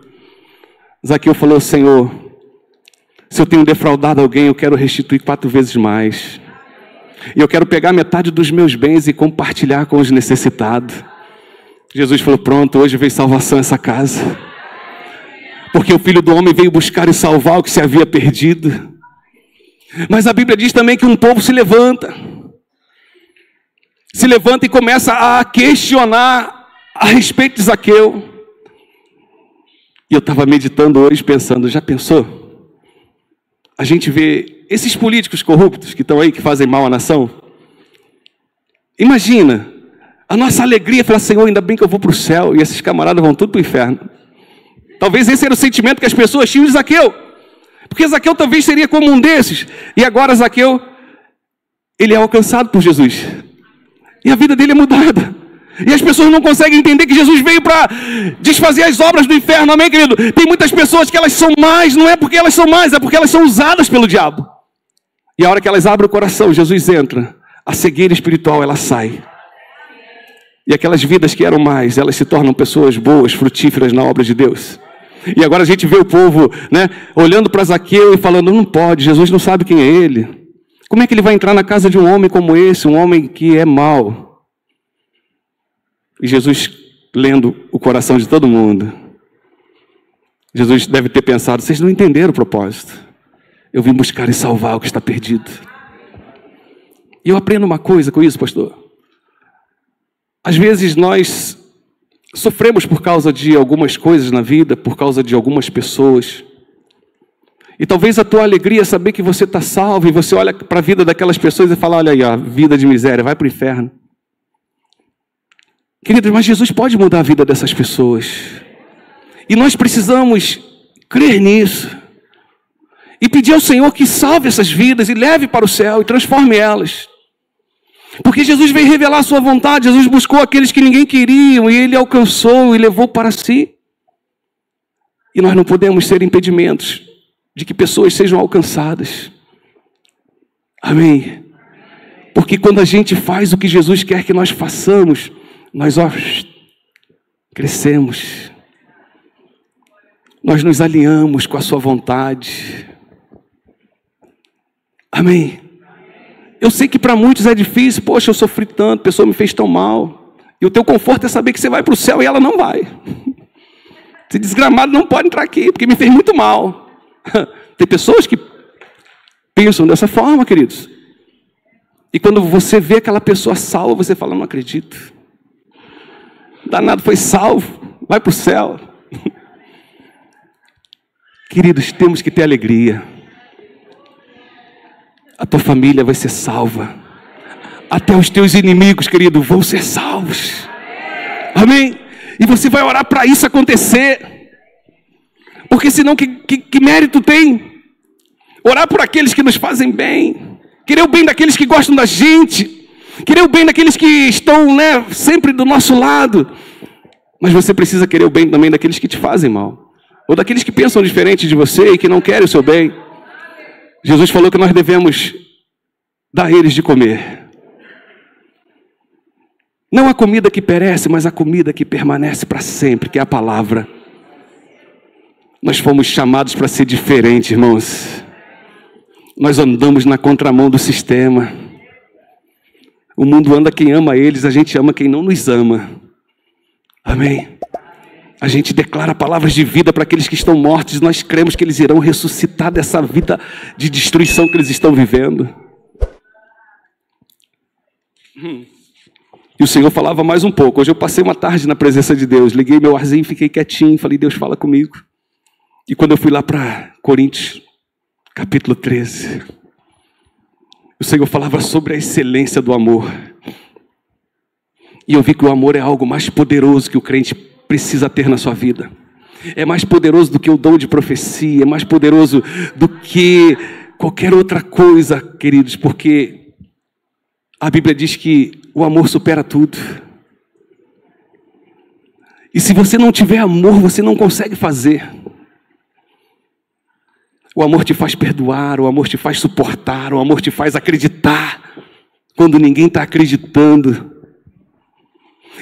Zaqueu falou, Senhor, se eu tenho defraudado alguém, eu quero restituir 4 vezes mais. E eu quero pegar metade dos meus bens e compartilhar com os necessitados. Jesus falou, pronto, hoje veio salvação essa casa. Porque o Filho do Homem veio buscar e salvar o que se havia perdido. Mas a Bíblia diz também que um povo se levanta e começa a questionar a respeito de Zaqueu. E eu estava meditando hoje, pensando, já pensou? A gente vê esses políticos corruptos que estão aí, que fazem mal à nação. Imagina, a nossa alegria é falar, Senhor, ainda bem que eu vou para o céu, e esses camaradas vão tudo para o inferno. Talvez esse era o sentimento que as pessoas tinham de Zaqueu. Porque Zaqueu talvez seria como um desses. E agora Zaqueu, ele é alcançado por Jesus. E a vida dele é mudada. E as pessoas não conseguem entender que Jesus veio para desfazer as obras do inferno. Amém, querido? Tem muitas pessoas que elas são mais, não é porque elas são mais, é porque elas são usadas pelo diabo. E a hora que elas abrem o coração, Jesus entra. A cegueira espiritual, ela sai. E aquelas vidas que eram mais, elas se tornam pessoas boas, frutíferas na obra de Deus. E agora a gente vê o povo, né, olhando para Zaqueu e falando, não pode, Jesus não sabe quem é ele. Como é que ele vai entrar na casa de um homem como esse, um homem que é mau? E Jesus, lendo o coração de todo mundo, Jesus deve ter pensado, vocês não entenderam o propósito. Eu vim buscar e salvar o que está perdido. E eu aprendo uma coisa com isso, pastor. Às vezes nós sofremos por causa de algumas coisas na vida, por causa de algumas pessoas. E talvez a tua alegria é saber que você está salvo, e você olha para a vida daquelas pessoas e fala, olha aí, ó, vida de miséria, vai para o inferno. Queridos, mas Jesus pode mudar a vida dessas pessoas. E nós precisamos crer nisso. E pedir ao Senhor que salve essas vidas e leve para o céu e transforme elas. Porque Jesus veio revelar a sua vontade, Jesus buscou aqueles que ninguém queria, e Ele alcançou e levou para si. E nós não podemos ser impedimentos de que pessoas sejam alcançadas. Amém? Porque quando a gente faz o que Jesus quer que nós façamos, nós crescemos. Nós nos alinhamos com a sua vontade. Amém? Eu sei que para muitos é difícil. Poxa, eu sofri tanto, a pessoa me fez tão mal. E o teu conforto é saber que você vai para o céu e ela não vai. Esse desgramado não pode entrar aqui, porque me fez muito mal. Tem pessoas que pensam dessa forma, queridos. E quando você vê aquela pessoa salva, você fala, não acredito. Danado foi salvo, vai para o céu. Queridos, temos que ter alegria. A tua família vai ser salva. Até os teus inimigos, querido, vão ser salvos. Amém? E você vai orar para isso acontecer. Porque senão que mérito tem? Orar por aqueles que nos fazem bem. Querer o bem daqueles que gostam da gente. Querer o bem daqueles que estão, né, sempre do nosso lado. Mas você precisa querer o bem também daqueles que te fazem mal. Ou daqueles que pensam diferente de você e que não querem o seu bem. Jesus falou que nós devemos dar a eles de comer. Não a comida que perece, mas a comida que permanece para sempre, que é a palavra. Nós fomos chamados para ser diferentes, irmãos. Nós andamos na contramão do sistema. O mundo anda quem ama eles, a gente ama quem não nos ama. Amém? A gente declara palavras de vida para aqueles que estão mortos. Nós cremos que eles irão ressuscitar dessa vida de destruição que eles estão vivendo. E o Senhor falava mais um pouco. Hoje eu passei uma tarde na presença de Deus. Liguei meu arzinho, fiquei quietinho. Falei, Deus, fala comigo. E quando eu fui lá para Coríntios, capítulo 13, o Senhor falava sobre a excelência do amor. E eu vi que o amor é algo mais poderoso que o crente precisa ter na sua vida. É mais poderoso do que o dom de profecia, é mais poderoso do que qualquer outra coisa, queridos, porque a Bíblia diz que o amor supera tudo. E se você não tiver amor, você não consegue fazer. O amor te faz perdoar, o amor te faz suportar, o amor te faz acreditar quando ninguém está acreditando.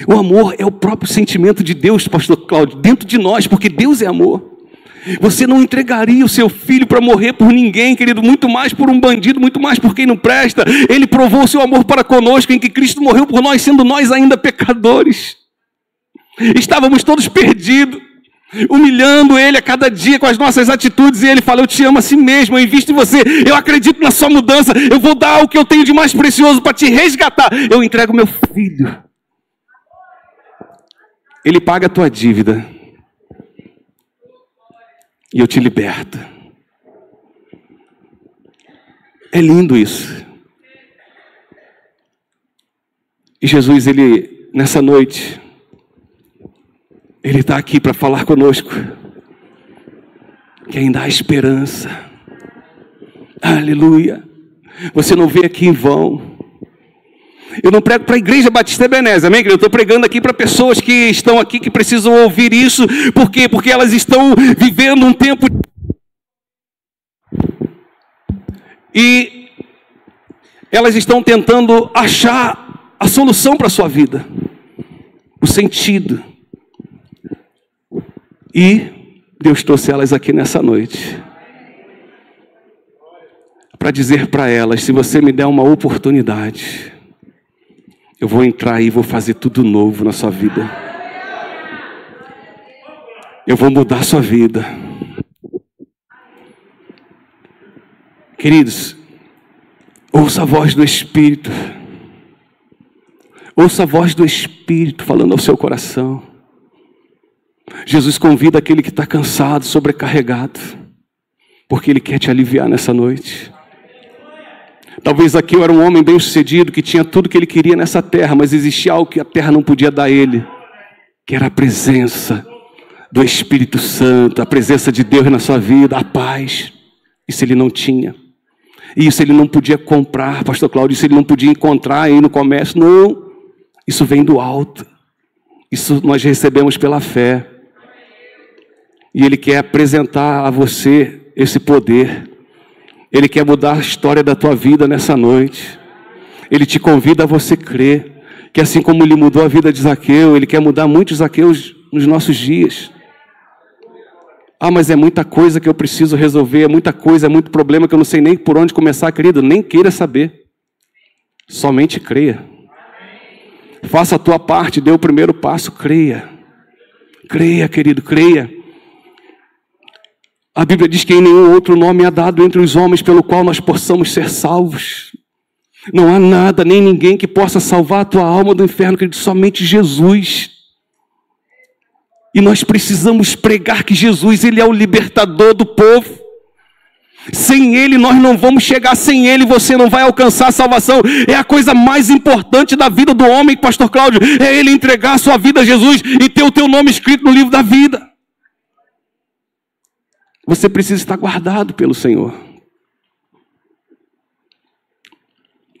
O amor é o próprio sentimento de Deus, pastor Cláudio, dentro de nós, porque Deus é amor. Você não entregaria o seu filho para morrer por ninguém, querido, muito mais por um bandido, muito mais por quem não presta. Ele provou o seu amor para conosco, em que Cristo morreu por nós, sendo nós ainda pecadores. Estávamos todos perdidos. humilhando Ele a cada dia com as nossas atitudes, e Ele fala: eu te amo assim mesmo, eu invisto em você, eu acredito na sua mudança, eu vou dar o que eu tenho de mais precioso para te resgatar, eu entrego meu filho. Ele paga a tua dívida, e eu te liberto. É lindo isso. E Jesus, Ele, nessa noite, Ele está aqui para falar conosco que ainda há esperança. Aleluia. Você não veio aqui em vão. Eu não prego para a Igreja Batista Ebenezer, amém? Eu estou pregando aqui para pessoas que estão aqui, que precisam ouvir isso. Por quê? Porque elas estão vivendo um tempo... E elas estão tentando achar a solução para a sua vida. O sentido. E Deus trouxe elas aqui nessa noite para dizer para elas: se você me der uma oportunidade, eu vou entrar e vou fazer tudo novo na sua vida. Eu vou mudar a sua vida. Queridos, ouça a voz do Espírito. Ouça a voz do Espírito falando ao seu coração. Jesus convida aquele que está cansado, sobrecarregado, porque Ele quer te aliviar nessa noite. Talvez aqui eu era um homem bem-sucedido, que tinha tudo que ele queria nessa terra, mas existia algo que a terra não podia dar a ele, que era a presença do Espírito Santo, a presença de Deus na sua vida, a paz. Isso ele não tinha. E isso ele não podia comprar, pastor Cláudio, isso ele não podia encontrar aí no comércio. Não, isso vem do alto. Isso nós recebemos pela fé. E Ele quer apresentar a você esse poder. Ele quer mudar a história da tua vida nessa noite. Ele te convida a você crer que assim como Ele mudou a vida de Zaqueu, Ele quer mudar muitos Zaqueus nos nossos dias. Ah, mas é muita coisa que eu preciso resolver, é muita coisa, é muito problema que eu não sei nem por onde começar, querido. Nem queira saber. Somente creia. Faça a tua parte, dê o primeiro passo, creia. Creia, querido, creia. A Bíblia diz que em nenhum outro nome é dado entre os homens pelo qual nós possamos ser salvos. Não há nada, nem ninguém que possa salvar a tua alma do inferno, querido, somente Jesus. E nós precisamos pregar que Jesus, Ele é o libertador do povo. Sem Ele nós não vamos chegar, sem Ele você não vai alcançar a salvação. É a coisa mais importante da vida do homem, pastor Cláudio, é ele entregar a sua vida a Jesus e ter o teu nome escrito no livro da vida. Você precisa estar guardado pelo Senhor.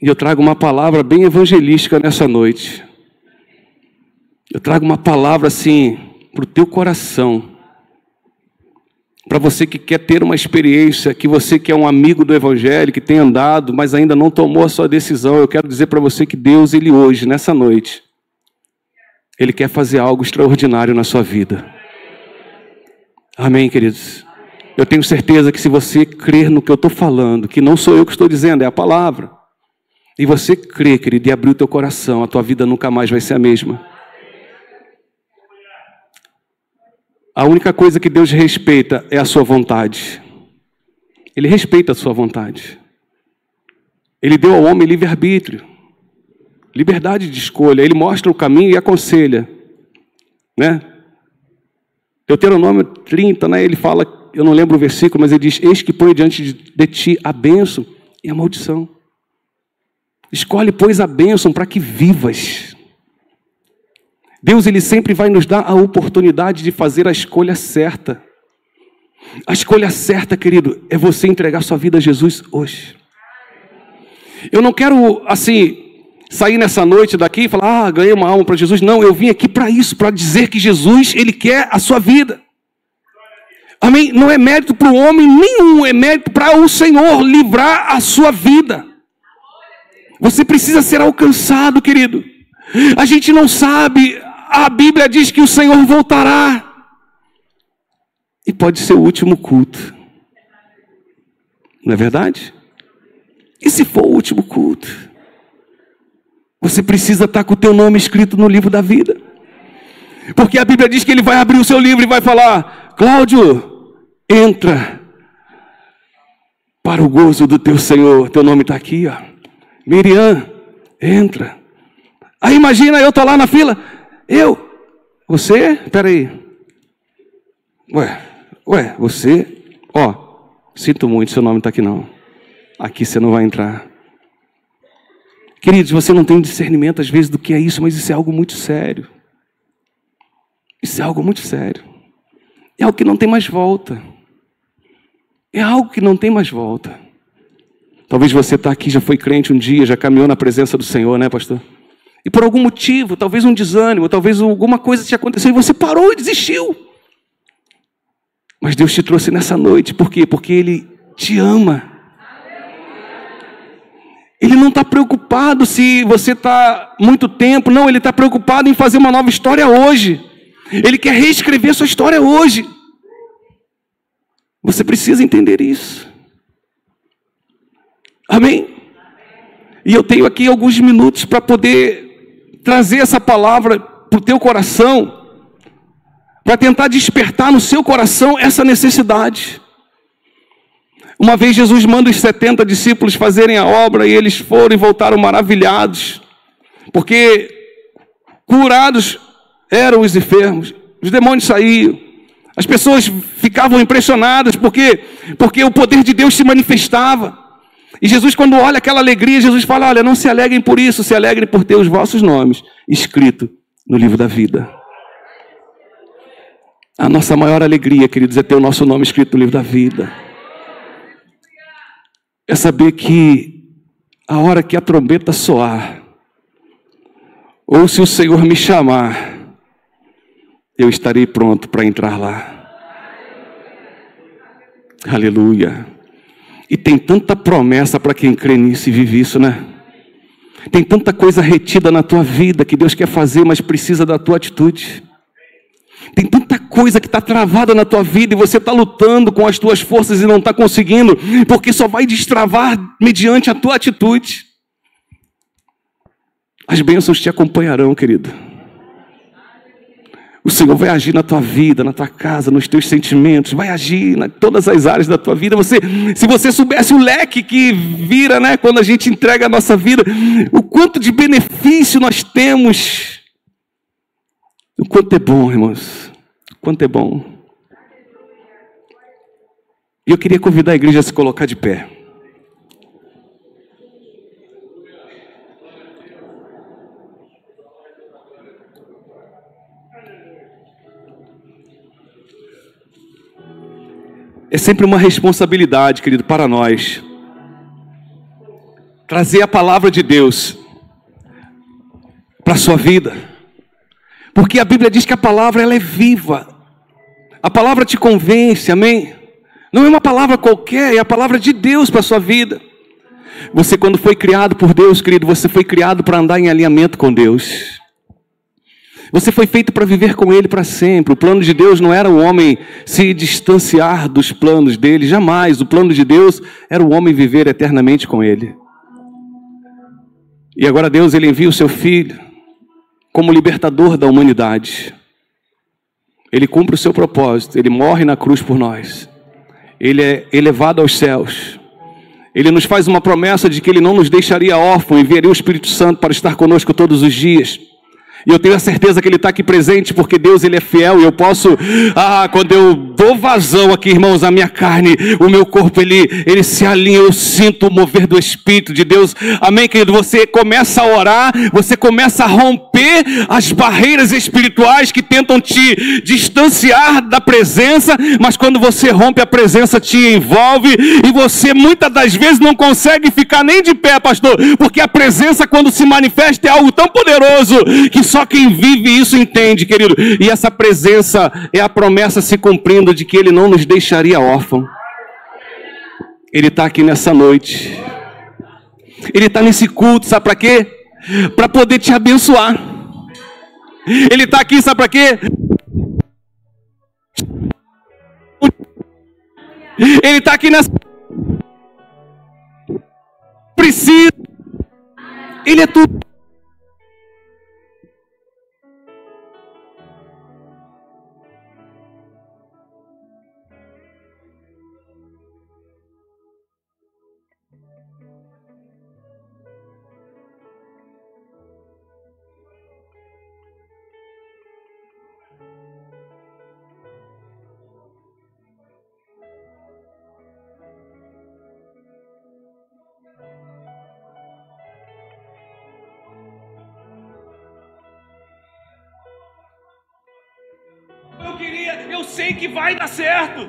E eu trago uma palavra bem evangelística nessa noite. Eu trago uma palavra assim para o teu coração. Para você que quer ter uma experiência, que você que é um amigo do Evangelho, que tem andado, mas ainda não tomou a sua decisão, eu quero dizer para você que Deus, Ele hoje, nessa noite, Ele quer fazer algo extraordinário na sua vida. Amém, queridos? Eu tenho certeza que se você crer no que eu estou falando, que não sou eu que estou dizendo, é a palavra, e você crer, querido, e abrir o teu coração, a tua vida nunca mais vai ser a mesma. A única coisa que Deus respeita é a sua vontade. Ele respeita a sua vontade. Ele deu ao homem livre-arbítrio, liberdade de escolha. Ele mostra o caminho e aconselha, né? Deuteronômio 30, né? Ele fala, eu não lembro o versículo, mas ele diz: eis que põe diante de ti a bênção e a maldição. Escolhe, pois, a bênção para que vivas. Deus, Ele sempre vai nos dar a oportunidade de fazer a escolha certa. A escolha certa, querido, é você entregar sua vida a Jesus hoje. Eu não quero, assim, sair nessa noite daqui e falar: ganhei uma alma para Jesus. Não, eu vim aqui para isso, para dizer que Jesus, Ele quer a sua vida. Amém? Não é mérito para o homem nenhum, é mérito para o Senhor livrar a sua vida. Você precisa ser alcançado, querido. A gente não sabe, a Bíblia diz que o Senhor voltará. E pode ser o último culto. Não é verdade? E se for o último culto? Você precisa estar com o teu nome escrito no livro da vida. Porque a Bíblia diz que ele vai abrir o seu livro e vai falar: Cláudio, entra para o gozo do teu Senhor. Teu nome está aqui, ó. Miriam, entra. Aí imagina, eu estou lá na fila. Você? Espera aí. Ué, você? Ó, sinto muito, seu nome está aqui não. Aqui você não vai entrar. Queridos, você não tem discernimento às vezes do que é isso, mas isso é algo muito sério. Isso é algo muito sério. É algo que não tem mais volta. É algo que não tem mais volta. Talvez você está aqui, já foi crente um dia, já caminhou na presença do Senhor, né, pastor? E por algum motivo, talvez um desânimo, talvez alguma coisa te aconteceu e você parou e desistiu. Mas Deus te trouxe nessa noite. Por quê? Porque Ele te ama. Ele não está preocupado se você está muito tempo. Não, Ele está preocupado em fazer uma nova história hoje. Ele quer reescrever sua história hoje. Você precisa entender isso. Amém? E eu tenho aqui alguns minutos para poder trazer essa palavra para o teu coração, para tentar despertar no seu coração essa necessidade. Uma vez Jesus manda os 70 discípulos fazerem a obra e eles foram e voltaram maravilhados, porque curados eram os enfermos, os demônios saíam, as pessoas ficavam impressionadas, porque o poder de Deus se manifestava. E Jesus, quando olha aquela alegria, Jesus fala: olha, não se alegrem por isso, se alegrem por ter os vossos nomes escritos no livro da vida. A nossa maior alegria, queridos, é ter o nosso nome escrito no livro da vida. É saber que a hora que a trombeta soar, ou se o Senhor me chamar, eu estarei pronto para entrar lá. Aleluia. E tem tanta promessa para quem crê nisso e vive isso, né? Tem tanta coisa retida na tua vida que Deus quer fazer, mas precisa da tua atitude. Tem tanta coisa que está travada na tua vida e você está lutando com as tuas forças e não está conseguindo, porque só vai destravar mediante a tua atitude. As bênçãos te acompanharão, querido. O Senhor vai agir na tua vida, na tua casa, nos teus sentimentos, vai agir em todas as áreas da tua vida. Se você soubesse o leque que vira, né, quando a gente entrega a nossa vida, o quanto de benefício nós temos, o quanto é bom, irmãos, o quanto é bom. E eu queria convidar a igreja a se colocar de pé. É sempre uma responsabilidade, querido, para nós trazer a palavra de Deus para a sua vida. Porque a Bíblia diz que a palavra ela é viva. A palavra te convence, amém? Não é uma palavra qualquer, é a palavra de Deus para a sua vida. Você, quando foi criado por Deus, querido, você foi criado para andar em alinhamento com Deus. Você foi feito para viver com Ele para sempre. O plano de Deus não era o homem se distanciar dos planos dele, jamais. O plano de Deus era o homem viver eternamente com Ele. E agora Deus, Ele envia o seu Filho como libertador da humanidade. Ele cumpre o seu propósito, Ele morre na cruz por nós. Ele é elevado aos céus. Ele nos faz uma promessa de que Ele não nos deixaria órfãos, enviaria o Espírito Santo para estar conosco todos os dias. E eu tenho a certeza que Ele está aqui presente, porque Deus, Ele é fiel, e eu posso, quando eu dou vazão aqui, irmãos, a minha carne, o meu corpo, ele se alinha, eu sinto o mover do Espírito de Deus, amém, querido? Você começa a orar, você começa a romper as barreiras espirituais que tentam te distanciar da presença, mas quando você rompe, a presença te envolve, e você muitas das vezes não consegue ficar nem de pé, pastor, porque a presença, quando se manifesta, é algo tão poderoso, que só quem vive isso entende, querido. E essa presença é a promessa se cumprindo de que Ele não nos deixaria órfão. Ele está aqui nessa noite. Ele está nesse culto, sabe para quê? Para poder te abençoar. Ele está aqui, sabe para quê? Ele está aqui nessa... Precisa. Ele é tudo. Eu sei que vai dar certo.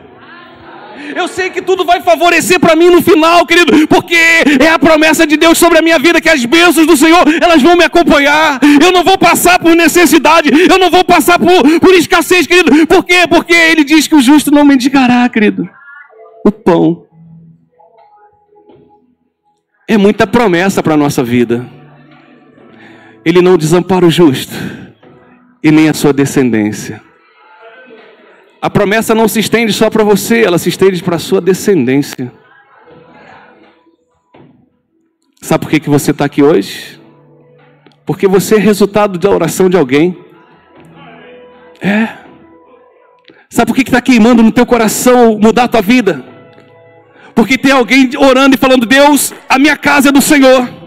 Eu sei que tudo vai favorecer para mim no final, querido, porque é a promessa de Deus sobre a minha vida, que as bênçãos do Senhor, elas vão me acompanhar. Eu não vou passar por necessidade, eu não vou passar por escassez, querido. Por quê? Porque Ele diz que o justo não mendigará, querido, o pão. É muita promessa para a nossa vida. Ele não desampara o justo e nem a sua descendência. A promessa não se estende só para você, ela se estende para a sua descendência. Sabe por que você está aqui hoje? Porque você é resultado da oração de alguém. Sabe por que está queimando no teu coração mudar a tua vida? Porque tem alguém orando e falando: Deus, a minha casa é do Senhor.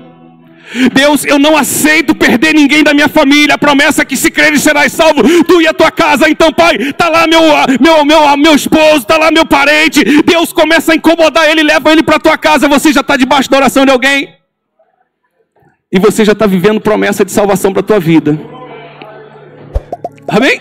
Deus, eu não aceito perder ninguém da minha família. A promessa é que se creres serás salvo, tu e a tua casa. Então, Pai, está lá meu esposo, está lá meu parente. Deus começa a incomodar ele, leva ele para a tua casa. Você já está debaixo da oração de alguém. E você já está vivendo promessa de salvação para a tua vida. Amém?